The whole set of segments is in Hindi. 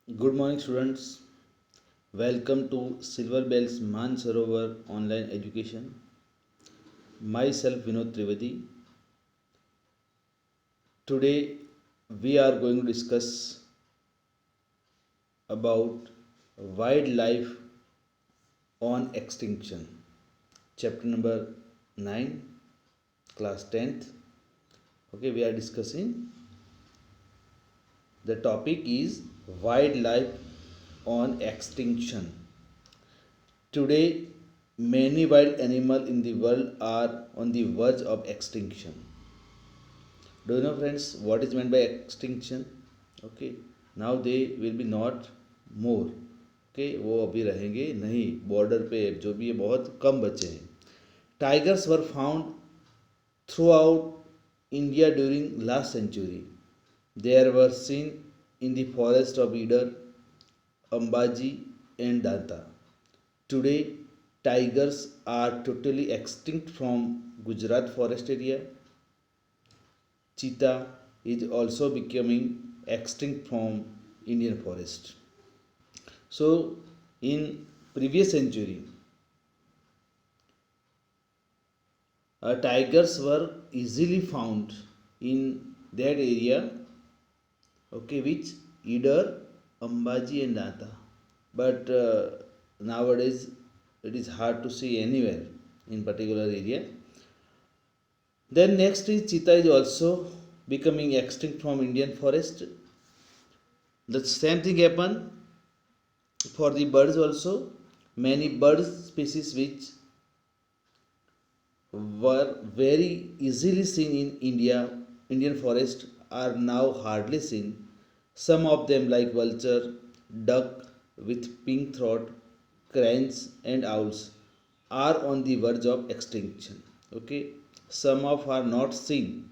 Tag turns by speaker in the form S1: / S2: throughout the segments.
S1: Good morning, students. Welcome to Silver Bells Mansarovar Online Education. Myself, Vinod Trivedi. Today, we are going to discuss about wildlife on extinction. Chapter number 9, class 10th. Okay, we are discussing the topic is wildlife on extinction. Today, many wild animals in the world are on the verge of extinction. Do you know, friends, what is meant by extinction? Okay, now they will be not more. Okay, वो अभी रहेंगे नहीं, बॉर्डर पे जो भी है बहुत कम बचे हैं. Tigers were found throughout India during last century. They were seen in the forest of Idar, Ambaji, and Danta. Today, tigers are totally extinct from Gujarat forest area. Cheetah is also becoming extinct from Indian forest. So, in previous century, tigers were easily found in that area, okay, which Idar, Ambaji, and Danta. But nowadays, it is hard to see anywhere in particular area. Then next is cheetah is also becoming extinct from Indian forest. The same thing happen for the birds also. Many bird species which were very easily seen in Indian forest are now hardly seen. Some of them like vulture, duck with pink throat, cranes and owls are on the verge of extinction. Okay, some of are not seen.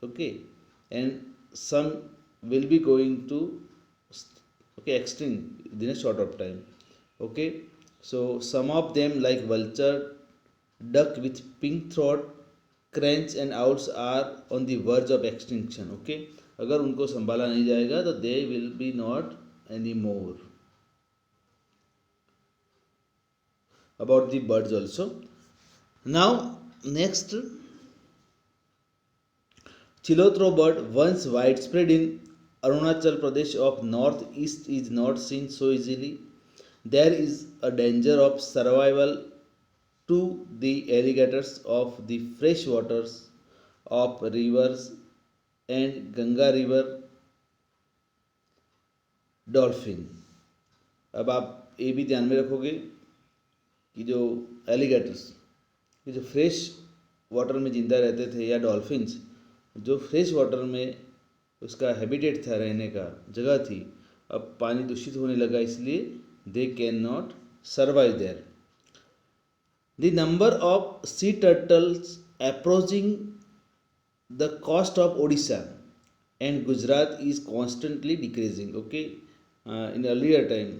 S1: Okay, and some will be going to okay extinct in a short of time. Okay, so some of them like vulture, duck with pink throat, cranes and owls are on the verge of extinction. Okay, अगर उनको संभाला नहीं जाएगा तो they will be not anymore. About the birds also. Now next, Chilotro bird, once widespread in Arunachal Pradesh of northeast, is not seen so easily. There is a danger of survival to the alligators of the fresh waters of rivers and Ganga river dolphin. अब आप ये भी ध्यान में रखोगे कि जो एलिगेटर्स ये जो फ्रेश वाटर में जिंदा रहते थे या डॉल्फिन्स जो फ्रेश वाटर में उसका हैबिटेट था रहने का जगह थी अब पानी दूषित होने लगा इसलिए they can not survive there. The number of sea turtles approaching the coast of Odisha and Gujarat is constantly decreasing. Okay, in earlier time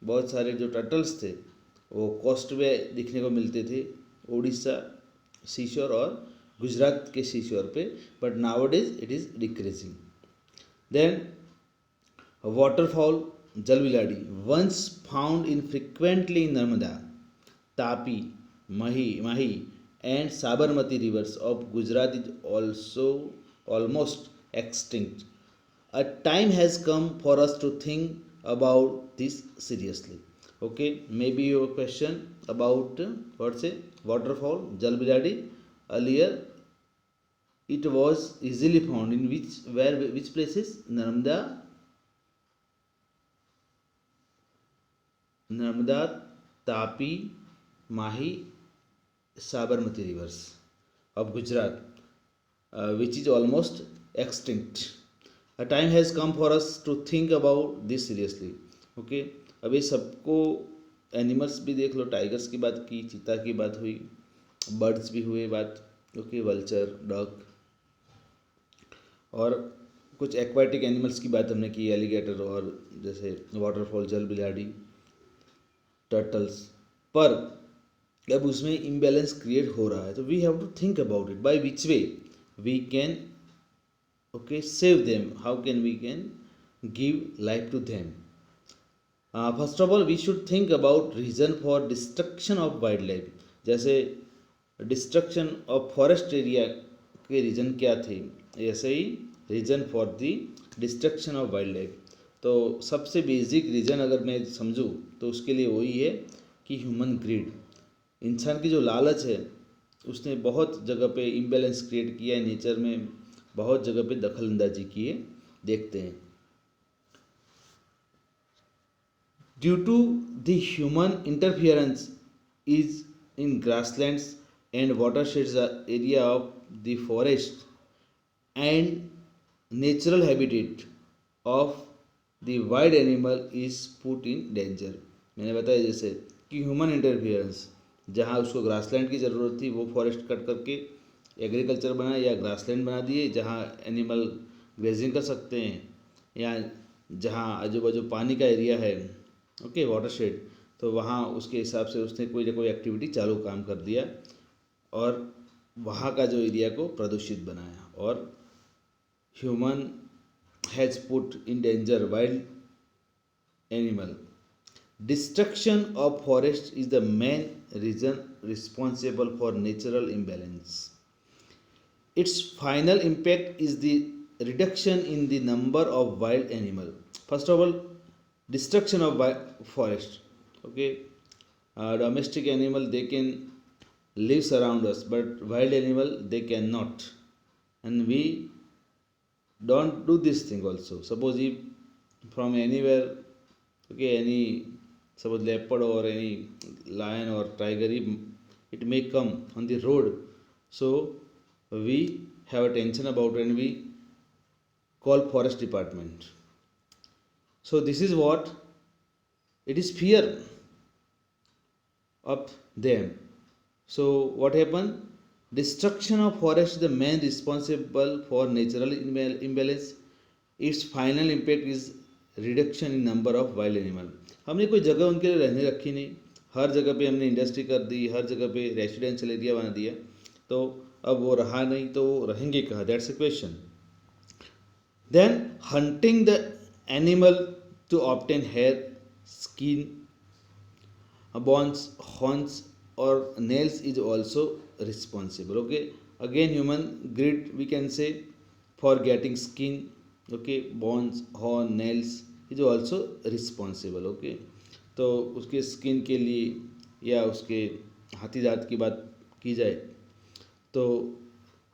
S1: बहुत सारे जो टर्टल्स थे वो कोस्ट में दिखने को मिलते थे उड़ीसा सीशोर और गुजरात के सीशोर पे, but nowadays it is decreasing. Then waterfowl jalbiladi once found infrequently in Narmada, Tapi, Mahi and Sabarmati rivers of Gujarat is also almost extinct. A time has come for us to think about this seriously. Okay, maybe your question about what's a waterfowl jalbiladi. Earlier it was easily found in which places? Narmada, Tapi, Mahi, Sabarmati rivers of Gujarat, which is almost extinct. A time has come for us to think about this seriously. Okay, अभी सबको एनिमल्स भी देख लो, टाइगर्स की बात की, चीता की बात हुई, बर्ड्स भी हुए बात. ओके, वल्चर, डक और कुछ एक्वाटिक एनिमल्स की बात हमने की, एलिगेटर और जैसे वाटरफॉल जल बिलाड़ी, टर्टल्स. पर अब उसमें इम्बैलेंस क्रिएट हो रहा है तो we have to think about it by which way we can okay save them, how can we can give life to them. First of all we should think about reason for destruction of wild life. जैसे डिस्ट्रक्शन ऑफ फॉरेस्ट एरिया के रीज़न क्या थे, ऐसे ही reason for the destruction of wild life. तो सबसे बेसिक रीज़न अगर मैं समझूँ तो उसके लिए वही है कि ह्यूमन ग्रीड, इंसान की जो लालच है उसने बहुत जगह पे इम्बैलेंस क्रिएट किया है, नेचर में बहुत जगह पे दखल अंदाजी की है, देखते हैं। Due to the human interference is in grasslands and watersheds area of the forest and natural habitat of the wild animal is put in danger। मैंने बताया जैसे कि ह्यूमन इंटरफियरेंस, जहाँ उसको ग्रासलैंड की ज़रूरत थी वो फॉरेस्ट कट करके एग्रीकल्चर बना या ग्रासलैंड बना दिए जहाँ एनिमल ग्रेजिंग कर सकते हैं, या जहाँ आजू बाजू पानी का एरिया है, ओके, वाटरशेड, तो वहाँ उसके हिसाब से उसने कोई ना कोई एक्टिविटी चालू काम कर दिया और वहाँ का जो एरिया को प्रदूषित बनाया। और human has put in danger wild animal. Destruction of forest is the main reason responsible for natural imbalance. Its final impact is the reduction in the number of wild animal. First of all destruction of forest, okay, domestic animal they can lives around us but wild animal they cannot, and we don't do this thing also. Suppose if from anywhere, okay, any suppose leopard or any lion or tiger, it may come on the road, so we have a tension about and we call forest department. So this is what it is, fear of them. So what happened? Destruction of forest is the main responsible for natural imbalance. Its final impact is reduction in number of wild animal। हमने कोई जगह उनके लिए रहने रखी नहीं, हर जगह पे हमने इंडस्ट्री कर दी, हर जगह पे रेसिडेंशियल एरिया बना दिया, तो अब वो रहा नहीं तो वो रहेंगे कहाँ? That's a question. Then hunting the animal to obtain hair, skin, bones, horns or nails is also responsible, okay। Again human greed we can say for getting skin, okay, bones, horn, nails is also responsible, okay। तो उसके स्किन के लिए या उसके हाथी दांत की बात की जाए तो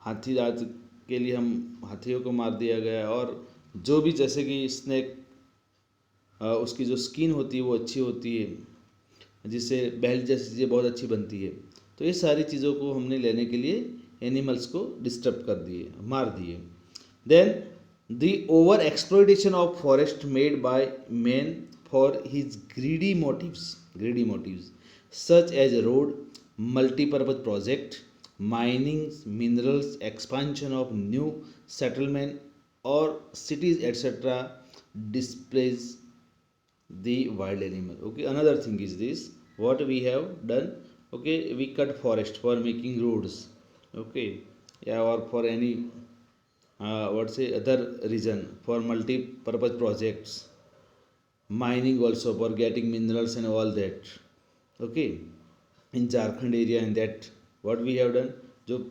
S1: हाथी दांत के लिए हम हाथियों को मार दिया गया, और जो भी जैसे कि स्नेक, उसकी जो स्किन होती है वो अच्छी होती है, जिससे बेल्ट जैसी चीज़ें बहुत अच्छी बनती है। तो ये सारी चीज़ों को हमने लेने के लिए एनिमल्स को डिस्टर्ब कर दिए, मार दिए। Then the over exploitation of forest made by man for his greedy motives such as road, multipurpose project, mining, minerals, expansion of new settlement or cities etc. displays the wild animal, okay। Another thing is this, what we have done, okay, we cut forest for making roads, okay, yeah, or for any what say other reason, for multi-purpose projects, mining also for getting minerals and all that, okay। in Jharkhand area and that what we have done, जो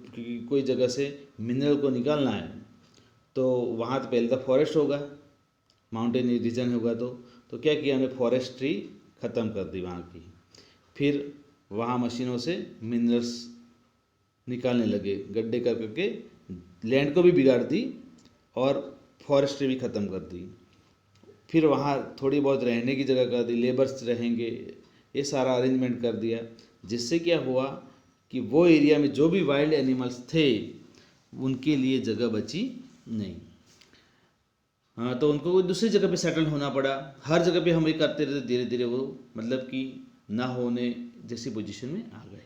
S1: कोई जगह से मिनरल को निकालना है तो वहाँ तो पहले तो फॉरेस्ट होगा, माउंटेन रीजन होगा, तो क्या किया हमने, फॉरेस्ट ट्री ख़त्म कर दी वहाँ की, फिर वहाँ मशीनों से मिनरल्स निकालने लगे, गड्ढे कर करके लैंड को भी बिगाड़ दी और फॉरेस्ट ट्री भी ख़त्म कर दी, फिर वहाँ थोड़ी बहुत रहने की जगह कर दी, लेबर्स रहेंगे, ये सारा अरेंजमेंट कर दिया, जिससे क्या हुआ कि वो एरिया में जो भी वाइल्ड एनिमल्स थे उनके लिए जगह बची नहीं। हाँ, तो उनको कोई दूसरी जगह पे सेटल होना पड़ा। हर जगह पे हम ये करते रहते, धीरे धीरे वो मतलब कि ना होने जैसी पोजीशन में आ गए।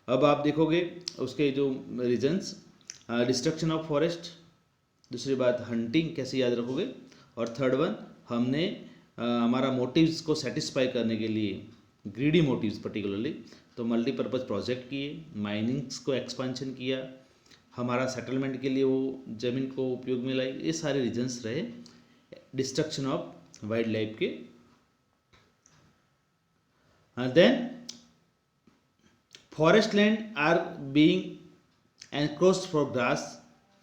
S1: अब आप देखोगे उसके जो रीजन्स, डिस्ट्रक्शन ऑफ फॉरेस्ट, दूसरी बात हंटिंग कैसे याद रखोगे, और थर्ड वन हमने हमारा मोटिव्स को सेटिस्फाई करने के लिए, ग्रीडी मोटिव्स पर्टिकुलरली, तो मल्टीपर्पज़ प्रोजेक्ट किए, माइनिंग्स को एक्सपांशन किया, हमारा सेटलमेंट के लिए वो ज़मीन को उपयोग में लाई, ये सारे रीजन्स रहे डिस्ट्रक्शन ऑफ वाइल्ड लाइफ के Then forest land are being encroached for grass,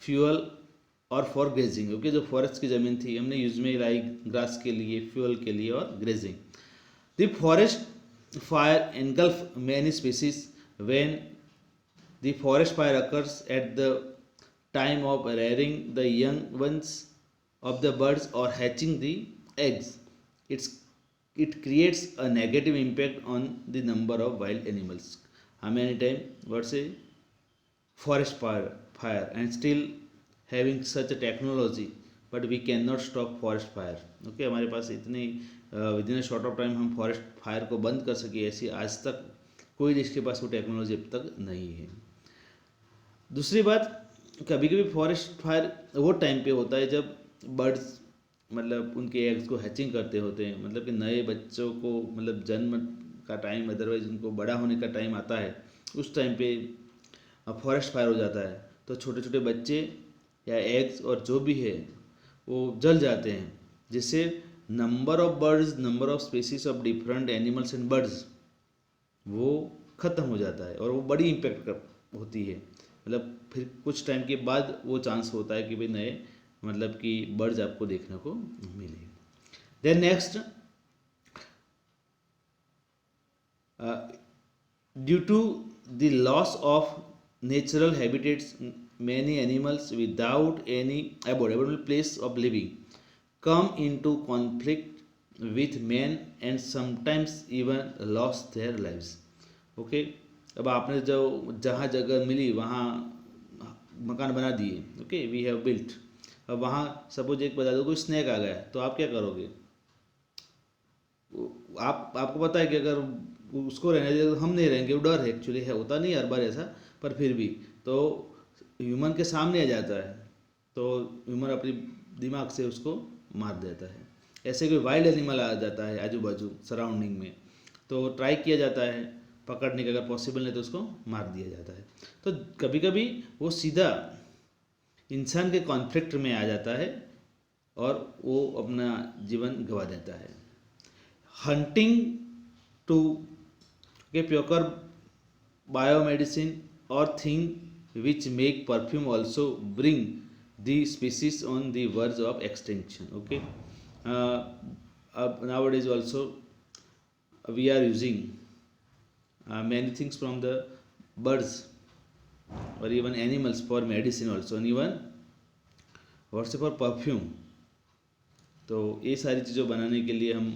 S1: fuel और फॉर ग्रेजिंग. ओके, जो फॉरेस्ट की ज़मीन थी हमने यूज में लाई ग्रास के लिए, फ्यूल के लिए और grazing. The forest fire engulf many species when the forest fire occurs at the time of rearing the young ones of the birds or hatching the eggs. It creates a negative impact on the number of wild animals. How many time what say forest fire and still having such a technology, but we cannot stop forest fire. Okay, हमारे पास इतनी with in short of time हम फॉरेस्ट फायर को बंद कर सके, ऐसी आज तक कोई देश के पास वो टेक्नोलॉजी अब तक नहीं है. दूसरी बात, कभी कभी फॉरेस्ट फायर वो टाइम पे होता है जब बर्ड्स मतलब उनके एग्स को हैचिंग करते होते हैं, मतलब कि नए बच्चों को मतलब जन्म का टाइम, अदरवाइज उनको बड़ा होने का टाइम आता है, उस टाइम पे फॉरेस्ट फायर हो जाता है. तो छोटे छोटे बच्चे या एग्स और जो भी है वो जल जाते हैं, जिससे number of birds, number of species of different animals and birds वो ख़त्म हो जाता है और वो बड़ी इम्पेक्ट होती है. मतलब फिर कुछ टाइम के बाद वो चांस होता है कि भाई नए मतलब कि बर्ड्स आपको देखने को मिले. Then next, due to the loss of natural habitats many animals without any abordable place of living come into conflict with man and sometimes even lost their lives. Okay, अब आपने जो जहाँ जगह मिली वहाँ मकान बना दिए. Okay, we have built. अब वहाँ सपोज एक बता दो कोई स्नैक आ गया तो आप क्या करोगे? आपको पता है कि अगर उसको रहने दे तो हम नहीं रहेंगे, वो डर है. एक्चुअली है, होता नहीं हर बार ऐसा, पर फिर भी तो ह्यूमन के सामने आ जाता है तो ह्यूमन अपनी दिमाग से उसको मार देता है. ऐसे कोई वाइल्ड एनिमल आ जाता है आजू बाजू सराउंडिंग में तो ट्राई किया जाता है पकड़ने का, अगर पॉसिबल नहीं तो उसको मार दिया जाता है. तो कभी कभी वो सीधा इंसान के कॉन्फ्लिक्ट में आ जाता है और वो अपना जीवन गंवा देता है. हंटिंग टू के प्योकर बायोमेडिसिन और thing which make perfume also bring the species on the verge of extinction. Okay, nowadays also we are using many things from the birds or even animals for medicine also, and even also for perfume. तो ये सारी चीज़ों बनाने के लिए हम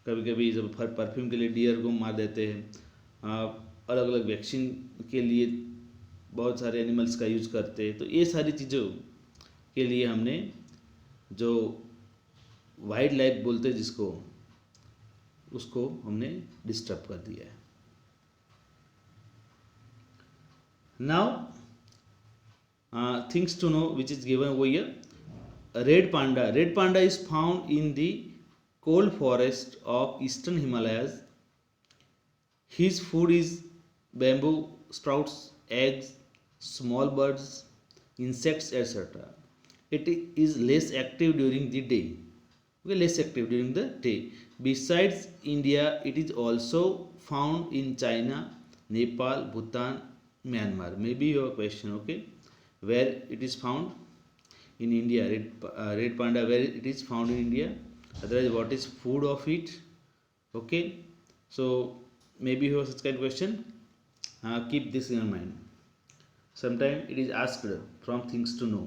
S1: कभी कभी जब परफ्यूम के लिए डियर को मार देते हैं, अलग अलग वैक्सीन के लिए बहुत सारे एनिमल्स का यूज करते हैं. तो ये सारी चीज़ों के लिए हमने जो वाइल्ड लाइफ बोलते हैं जिसको, उसको हमने डिस्टर्ब कर दिया है. Now things to know which is given over here. Red panda is found in the cold forest of eastern Himalayas. His food is bamboo sprouts, eggs, small birds, insects, etc. It is less active during the day. Okay, less active during the day. Besides India, it is also found in China, Nepal, Bhutan, Myanmar. Maybe your question. Okay, where it is found in India? Red panda, where it is found in India? Otherwise, what is food of it? Okay, so maybe you have such kind of question. Keep this in your mind. Sometimes it is asked from things to know.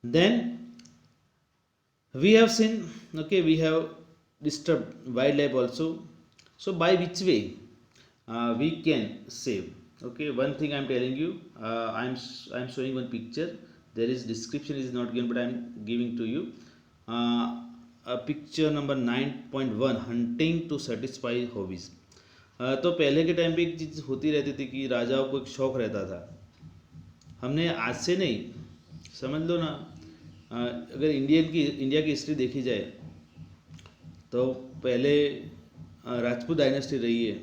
S1: Then we have seen, okay, we have disturbed wildlife also. So by which way we can save? Okay, one thing I am telling you, I am showing one picture. There is description is not given, but I am giving to you a picture number 9.1, hunting to satisfy hobbies. तो पहले के टाइम पे एक चीज़ होती रहती थी कि राजाओं को एक शौक़ रहता था. हमने आज से नहीं, समझ लो ना, अगर इंडिया की हिस्ट्री देखी जाए तो पहले राजपूत डायनेस्टी रही है,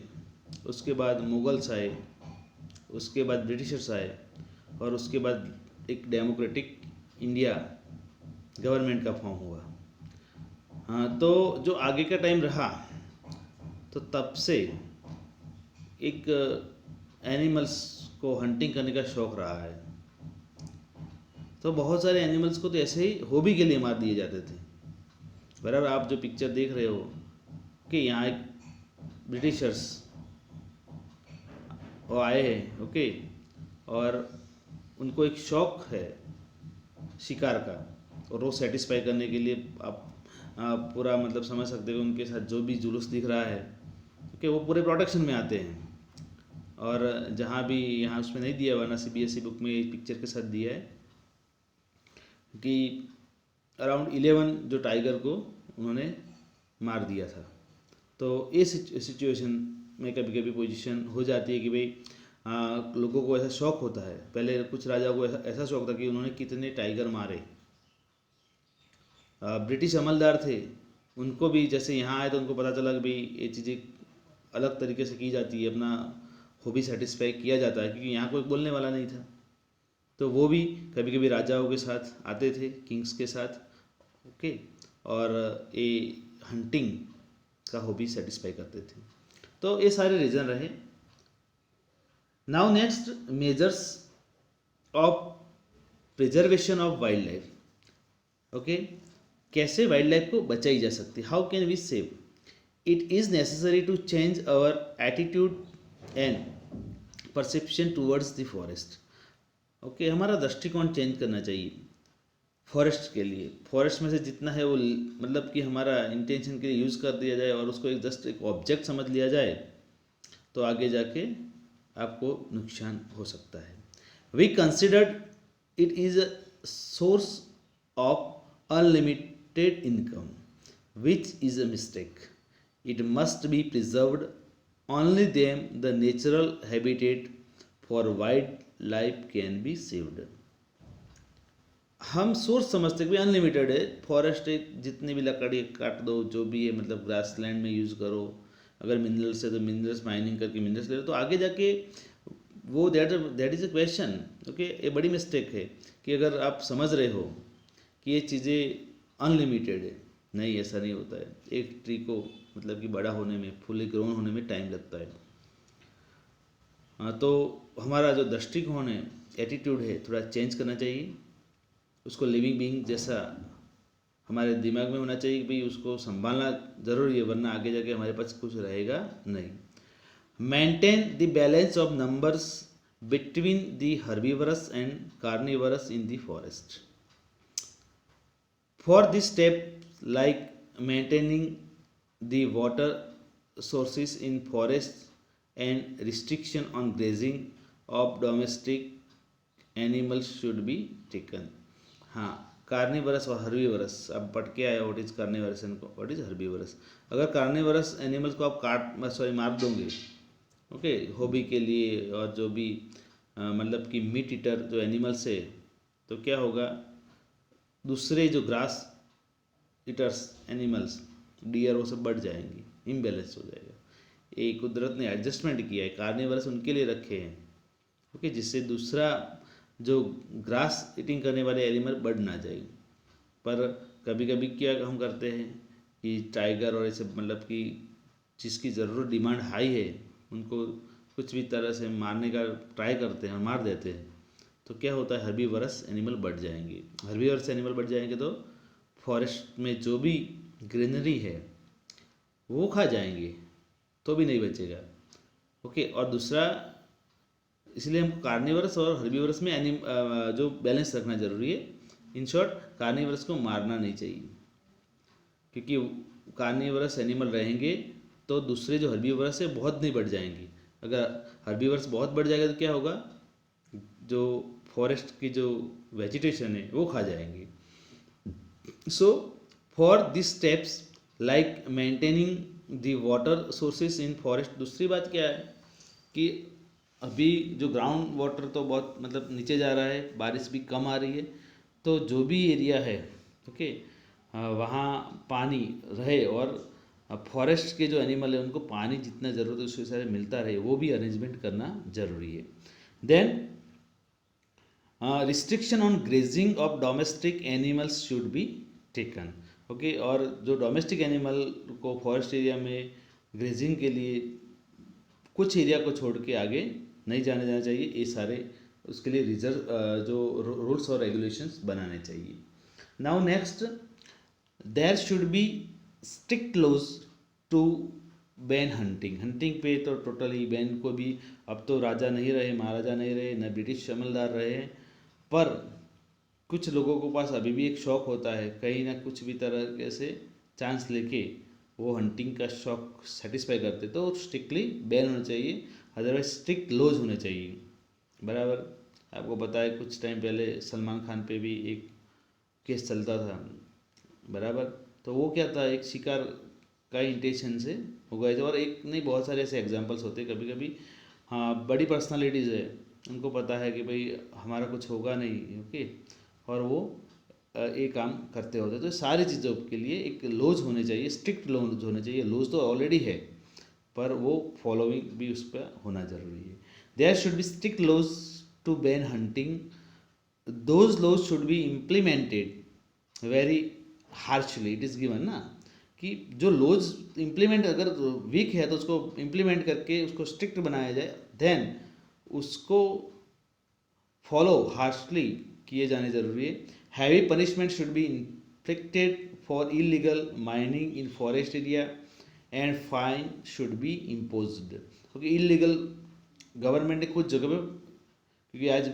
S1: उसके बाद मुगल्स आए, उसके बाद ब्रिटिशर्स आए और उसके बाद एक डेमोक्रेटिक इंडिया गवर्नमेंट का फॉर्म हुआ. हाँ, तो जो आगे का टाइम रहा तो तब से एक एनिमल्स को हंटिंग करने का शौक रहा है। तो बहुत सारे एनिमल्स को तो ऐसे ही हॉबी के लिए मार दिए जाते थे। बराबर, आप जो पिक्चर देख रहे हो कि यहाँ एक ब्रिटिशर्स वो आए हैं, ओके, और उनको एक शौक है शिकार का, और वो सेटिस्फाई करने के लिए आप पूरा मतलब समझ सकते हो उनके साथ जो भी जुलूस दिख रहा है, ओके, वो पूरे प्रोटेक्शन में आते हैं। और जहाँ भी यहाँ उसमें नहीं दिया हुआ ना CBSE बुक में पिक्चर के साथ दिया है कि अराउंड 11 जो टाइगर को उन्होंने मार दिया था। तो इस सिचुएशन में कभी कभी पोजीशन हो जाती है कि भाई लोगों को ऐसा शौक होता है। पहले कुछ राजाओं को ऐसा शौक था कि उन्होंने कितने टाइगर मारे। ब्रिटिश अमलदार थे, उनको भी जैसे यहाँ आए तो उनको पता चला कि भाई ये चीज़ें अलग तरीके से की जाती है, अपना हॉबी सेटिस्फाई किया जाता है, क्योंकि यहाँ कोई बोलने वाला नहीं था। तो वो भी कभी कभी राजाओं के साथ आते थे, किंग्स के साथ, ओके, और ये हंटिंग का हॉबी सेटिस्फाई करते थे। तो ये सारे रीज़न रहे। Now next, measures of preservation of wild life, okay, कैसे वाइल्ड लाइफ को बचाई जा सकती है, how can we save it. Is necessary to change our attitude and perception towards the forest, okay, हमारा दृष्टिकोण चेंज करना चाहिए फॉरेस्ट के लिए। फॉरेस्ट में से जितना है वो मतलब कि हमारा इंटेंशन के लिए यूज़ कर दिया जाए और उसको एक जस्ट एक ऑब्जेक्ट समझ लिया जाए तो आगे जाके आपको नुकसान हो सकता है। We considered it is a source of unlimited income which is a mistake. It must be preserved only them the natural habitat for wildlife can be saved. हम सोर्स समझते कि अनलिमिटेड है फॉरेस्ट, जितनी भी लकड़ी काट दो, जो भी है मतलब ग्रास लैंड में यूज़ करो, अगर मिनरल्स है तो मिनरल्स माइनिंग करके मिनरल्स ले लो, तो आगे जाके वो that is a question, okay. ये बड़ी मिस्टेक है कि अगर आप समझ रहे हो कि ये चीज़ें अनलिमिटेड है, नहीं, ऐसा नहीं होता है। एक ट्री को मतलब कि बड़ा होने में, फुली ग्रोन होने में टाइम लगता है। हाँ, तो हमारा जो दृष्टिकोण है, एटीट्यूड है, थोड़ा चेंज करना चाहिए। उसको लिविंग बीइंग जैसा हमारे दिमाग में होना चाहिए कि भाई उसको संभालना ज़रूरी है, वरना आगे जाके हमारे पास कुछ रहेगा नहीं। Maintain the balance of numbers between the herbivores and carnivorous in the forest. For this step like maintaining the water sources in forest and restriction on grazing of domestic animals should be taken। हाँ, कार्निवरस और हर्बीवरस, अब पढ़ के आया what is carnivorous and what is herbivores. अगर कार्निवरस एनिमल्स को आप मार दोगे, ओके, हॉबी के लिए, और जो भी मतलब कि मीट ईटर जो एनिमल्स है, तो क्या होगा, दूसरे जो ग्रास ईटर्स एनिमल्स, डियर, वो सब बढ़ जाएंगी, इम्बैलेंस हो जाएगा। ये कुदरत ने एडजस्टमेंट किया है, कार्निवरस उनके लिए रखे हैं, ओके, जिससे दूसरा जो ग्रास ईटिंग करने वाले एनिमल बढ़ ना जाए। पर कभी कभी क्या हम करते हैं कि टाइगर और ऐसे मतलब कि जिसकी ज़रूरत डिमांड हाई है, उनको कुछ भी तरह से मारने का ट्राई करते हैं और मार देते हैं। तो क्या होता है, हर्बीवरस एनिमल बढ़ जाएंगे। हर्बीवरस एनिमल बढ़ जाएंगे तो फॉरेस्ट में जो भी ग्रीनरी है वो खा जाएंगे, तो भी नहीं बचेगा, ओके। और दूसरा, इसलिए हमको कार्निवरस और हर्बीवरस में जो बैलेंस रखना जरूरी है। इन शॉर्ट, कार्निवरस को मारना नहीं चाहिए, क्योंकि कार्निवरस एनिमल रहेंगे तो दूसरे जो हर्बीवरस है बहुत नहीं बढ़ जाएंगी। अगर हर्बीवरस बहुत बढ़ जाएगा तो क्या होगा, जो फॉरेस्ट की जो वेजिटेशन है वो खा जाएंगी। So for this steps like maintaining the water sources in forest. दूसरी बात क्या है कि अभी जो ग्राउंड वाटर तो बहुत मतलब नीचे जा रहा है, बारिश भी कम आ रही है, तो जो भी एरिया है, ओके, वहाँ पानी रहे और फॉरेस्ट के जो एनिमल है उनको पानी जितना ज़रूरत है उसके हिसाब से मिलता रहे, वो भी अरेंजमेंट करना ज़रूरी है। Then restriction on grazing of domestic animals should be taken, okay. और जो डोमेस्टिक एनिमल को फॉरेस्ट एरिया में ग्रेजिंग के लिए कुछ एरिया को छोड़ के आगे नहीं जाने देना चाहिए। ये सारे उसके लिए रिजर्व जो रूल्स और रेगुलेशंस बनाने चाहिए। Now next, there should be strict laws to ban hunting. Hunting पे तो टोटली बैन को भी, अब तो राजा नहीं रहे, महाराजा नहीं रहे, न ब्रिटिश अमलदार रहे हैं, पर कुछ लोगों के पास अभी भी एक शौक़ होता है, कहीं ना कुछ भी तरीके से चांस लेके वो हंटिंग का शौक़ सेटिस्फाई करते, तो स्ट्रिक्टली बैन होना चाहिए, अदरवाइज स्ट्रिक्ट लॉज होने चाहिए। बराबर। आपको पता है कुछ टाइम पहले सलमान खान पे भी एक केस चलता था। बराबर। तो वो क्या था, एक शिकार का इंटेंशन से हो गए थे, और एक नहीं बहुत सारे ऐसे एग्जांपल्स होते हैं कभी कभी। हाँ, बड़ी पर्सनालिटीज़ है, उनको पता है कि भाई हमारा कुछ होगा नहीं, ओके, और वो ये काम करते होते। तो सारी चीज़ों के लिए एक लॉज होने चाहिए, स्ट्रिक्ट लॉज होने चाहिए। लॉज तो ऑलरेडी है, पर वो फॉलोइंग भी उस पर होना जरूरी है। There should be strict laws to ban hunting. Those laws should be implemented very harshly. It is given ना कि जो लॉज इम्प्लीमेंट अगर वीक है तो उसको इम्प्लीमेंट करके उसको स्ट्रिक्ट बनाया जाए, देन उसको फॉलो हार्शली किए जाने जरूरी है। Heavy punishment should be inflicted for illegal mining in forest area and fine should be imposed. क्योंकि इलीगल गवर्नमेंट ने कुछ जगह पे, क्योंकि आज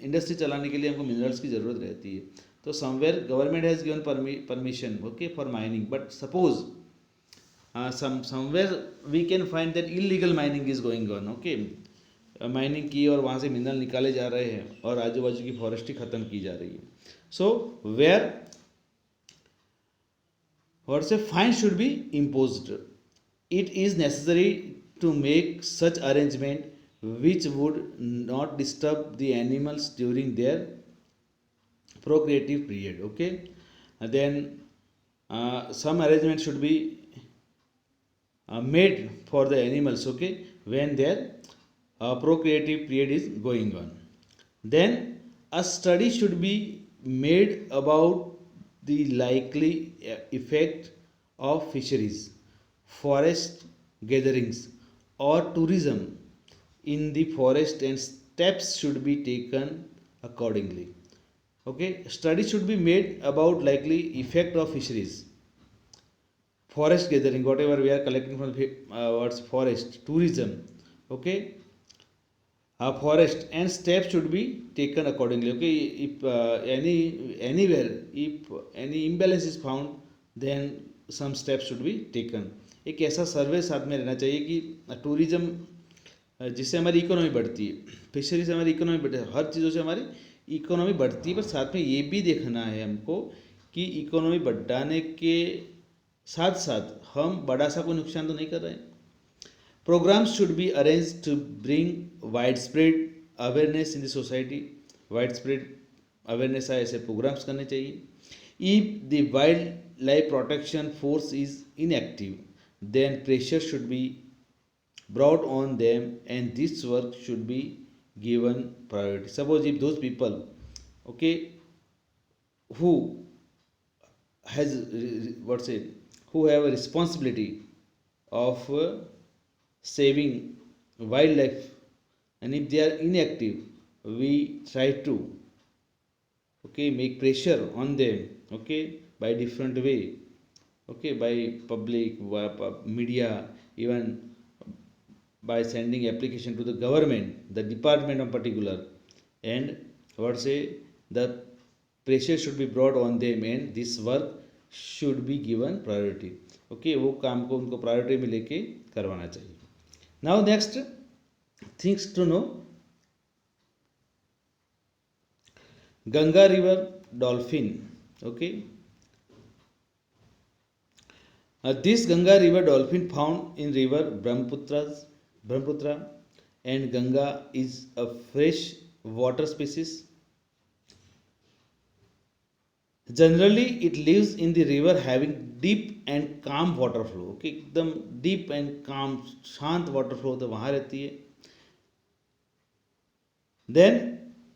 S1: इंडस्ट्री चलाने के लिए हमको मिनरल्स की ज़रूरत रहती है, तो somewhere government has given permission, okay, for mining, but suppose somewhere we can find that illegal mining is going on, okay, mining की और वहाँ से मिनरल निकाले जा रहे हैं और आजू बाजू की फॉरेस्ट्री ख़त्म की जा रही है। So where what say fine should be imposed. It is necessary to make such arrangement which would not disturb the animals during their procreative period, okay. And then some arrangement should be made for the animals, okay, when their procreative period is going on. Then a study should be made about the likely effect of fisheries, forest gatherings, or tourism in the forest, and steps should be taken accordingly. Okay, study should be made about likely effect of fisheries, forest gathering, whatever we are collecting from what's forest, tourism, okay, forest, and steps should be taken accordingly. Okay, if anywhere if any imbalance is found, then some steps should be taken. एक ऐसा सर्वे साथ में रहना चाहिए कि टूरिज्म जिससे हमारी इकोनॉमी बढ़ती है, फिशरी से हमारी इकोनॉमी बढ़ती है, हर चीज़ों से हमारी इकोनॉमी बढ़ती है, पर साथ में ये भी देखना है हमको कि इकोनॉमी बढ़ाने के साथ साथ हम बड़ा सा कोई नुकसान तो नहीं कर रहे हैं। Programs should be arranged to bring widespread awareness in the society. Widespread awareness है, ऐसे programs करने चाहिए. If the wildlife protection force is inactive, then pressure should be brought on them and this work should be given priority. Suppose if those people, okay, who has who have a responsibility of saving wildlife, and if they are inactive, we try to, okay, make pressure on them, okay, by different way, okay, by public, by media, even by sending application to the government, the department in particular, and the pressure should be brought on them and this work should be given priority. Okay, वो काम को उनको प्रायोरिटी में लेके करवाना चाहिए. Now next things to know, Ganga river dolphin, okay. This Ganga river dolphin found in river Brahmaputra and Ganga is a fresh water species. Generally it lives in the river having deep and calm water flow, okay, एकदम deep and calm शांत water flow तो वहाँ रहती है. Then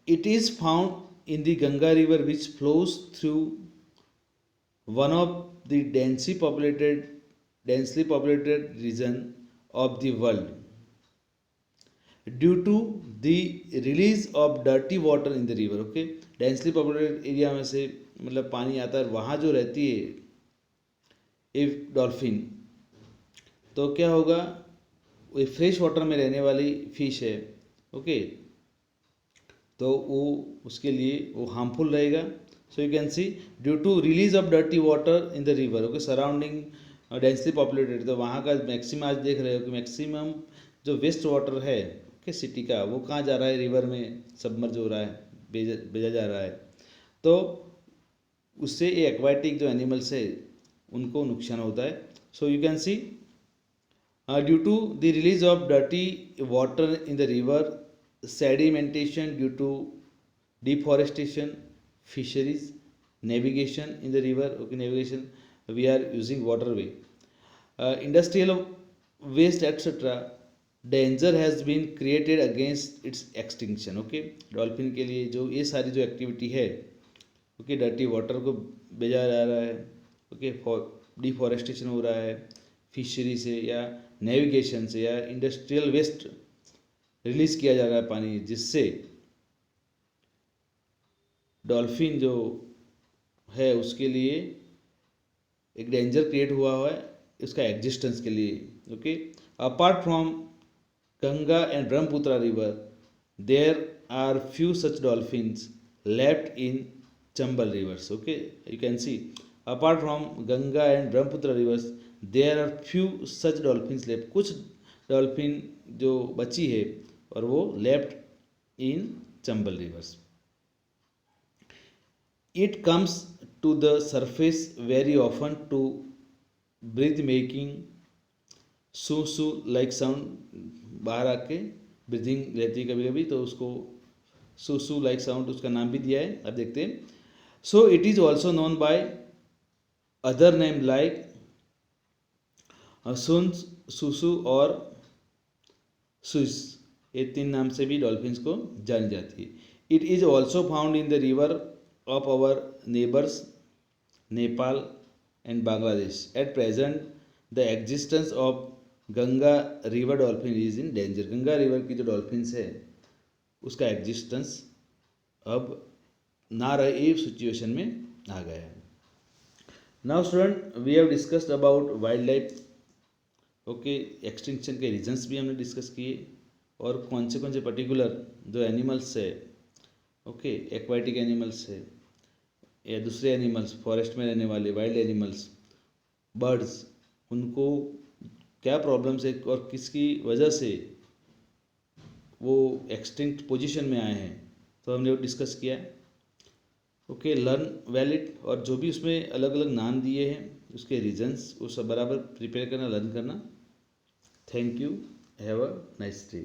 S1: it is found in the Ganga river which flows through one of the densely populated densely populated region of the world due to the release of dirty water in the river. Okay, densely populated area में से मतलब पानी आता है, वहाँ जो रहती है इफ डॉल्फिन, तो क्या होगा, वो फ्रेश वाटर में रहने वाली फिश है, ओके, तो वो उसके लिए वो हार्मफुल रहेगा. So you can see due to release of dirty water in the river, okay, surrounding densely populated, तो वहाँ का मैक्सिमम आज देख रहे हो कि मैक्सिमम जो वेस्ट वाटर है ओके सिटी का, वो कहाँ जा रहा है, रिवर में सबमर्ज हो रहा है, भेजा जा रहा है. तो उससे ये एक्वाटिक जो एनिमल्स है उनको नुकसान होता है. So you can see due to the release of dirty water in the river, sedimentation due to deforestation, fisheries, navigation in the river, okay, navigation, we are using waterway, industrial waste etc. danger has been created against its extinction. okay, dolphin के लिए जो ये सारी जो एक्टिविटी है, ओके, डर्टी वाटर को भेजा जा रहा है, ओके, डिफॉरेस्टेशन हो रहा है फिशरी से या नेविगेशन से या इंडस्ट्रियल वेस्ट रिलीज़ किया जा रहा है पानी, जिससे डॉल्फिन जो है उसके लिए एक डेंजर क्रिएट हुआ है उसका एग्जिस्टेंस के लिए. Okay, apart from Ganga and Brahmaputra river there are few such dolphins left in Chambal rivers. Okay, you can see apart from Ganga and Brahmaputra rivers there are few such dolphins left, कुछ डॉल्फिन जो बची है और वो left in Chambal rivers. It comes to the surface very often to breathe making सू सू लाइक साउंड, बाहर आके ब्रीथिंग रहती है कभी कभी, तो उसको सू सू लाइक साउंड उसका नाम भी दिया है, अब देखते हैं. So it is also known by other name like सुन्स, सुसु और सुस, ये 3 नाम से भी डॉल्फिन्स को जानी जाती है. It is also found in the river of our neighbours Nepal and Bangladesh. At present the existence of Ganga river dolphin is in danger. Ganga river की जो डॉल्फिन्स है उसका एग्जिस्टेंस अब ना रहे सिचुएशन में आ गया है. Now student, we have discussed about wildlife. Okay, extinction के रीजंस भी हमने डिस्कस किए और कौन से पर्टिकुलर जो एनिमल्स है, ओके, एक्वाटिक एनिमल्स है या दूसरे एनिमल्स फॉरेस्ट में रहने वाले वाइल्ड एनिमल्स, बर्ड्स, उनको क्या प्रॉब्लम्स है और किसकी वजह से वो एक्सटिंक्ट पोजीशन में आए हैं, तो हमने वो डिस्कस किया है. ओके, लर्न वैलिड, और जो भी उसमें अलग अलग नाम दिए हैं उसके रीजंस वो सब बराबर प्रिपेयर करना, लर्न करना. Thank you, have a nice day.